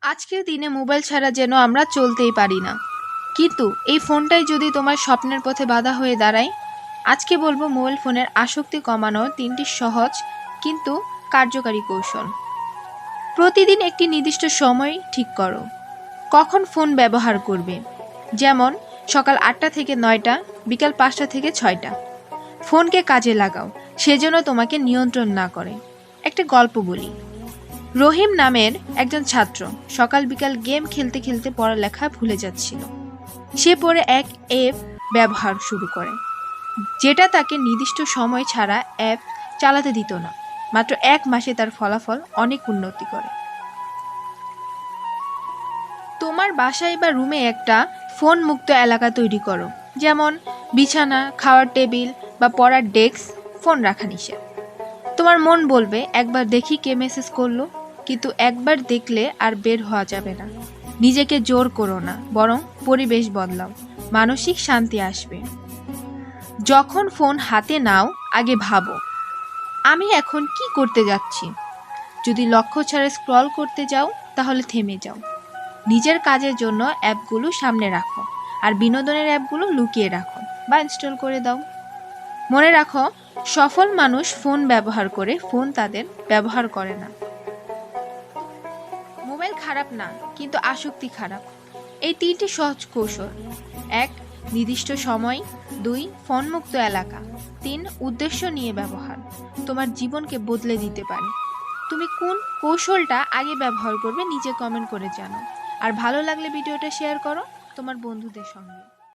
আজকের দিনে মোবাইল ছাড়া যেন আমরা চলতেই পারি না। কিন্তু এই ফোনটাই যদি তোমার স্বপ্নের পথে বাধা হয়ে দাঁড়ায়। আজকে বলবো মোবাইল ফোনের আসক্তি কমানোর 3টি সহজ কিন্তু কার্যকারী কৌশল। প্রতিদিন একটি নির্দিষ্ট সময় ঠিক করো কখন ফোন ব্যবহার করবে, যেমন সকাল 8টা থেকে 9টা, বিকাল 5টা থেকে 6টা। ফোনকে কাজে লাগাও, সেজন্য তোমাকে নিয়ন্ত্রণ না করে। একটা গল্প বলি। রহিম নামের একজন ছাত্র সকাল বিকাল গেম খেলতে খেলতে পড়ালেখা ভুলে যাচ্ছিল। সে পরে এক অ্যাপ ব্যবহার শুরু করে, যেটা তাকে নির্দিষ্ট সময় ছাড়া অ্যাপ চালাতে দিত না। মাত্র 1 মাসে তার ফলাফল অনেক উন্নতি করে। তোমার বাসায় বা রুমে একটা ফোন মুক্ত এলাকা তৈরি করো, যেমন বিছানা, খাওয়ার টেবিল বা পড়ার ডেস্ক ফোন রাখা নিষেধ। তোমার মন বলবে একবার দেখি কে মেসেজ করলো, কিন্তু একবার দেখলে আর বের হওয়া যাবে না। নিজেকে জোর করো না, বরং পরিবেশ বদলাও, মানসিক শান্তি আসবে। যখন ফোন হাতে নাও, আগে ভাবো আমি এখন কি করতে যাচ্ছি। যদি লক্ষ্য ছাড়া স্ক্রল করতে যাও, তাহলে থেমে যাও। নিজের কাজের জন্য অ্যাপগুলো সামনে রাখো, আর বিনোদনের অ্যাপগুলো লুকিয়ে রাখো বা ইনস্টল করে দাও। মনে রাখো, সফল মানুষ ফোন ব্যবহার করে, ফোন তাদের ব্যবহার করে না। মোবাইল খারাপ না, কিন্তু আসক্তি খারাপ। এই 3টি সহজ কৌশল: 1. নির্দিষ্ট সময়, 2. ফোন মুক্ত এলাকা, 3. উদ্দেশ্য নিয়ে ব্যবহার তোমার জীবনকে বদলে দিতে পারে। তুমি কোন কৌশলটা আগে ব্যবহার করবে নিজে কমেন্ট করে জানাও। আর ভালো লাগলে ভিডিওটা শেয়ার করো তোমার বন্ধুদের সঙ্গে।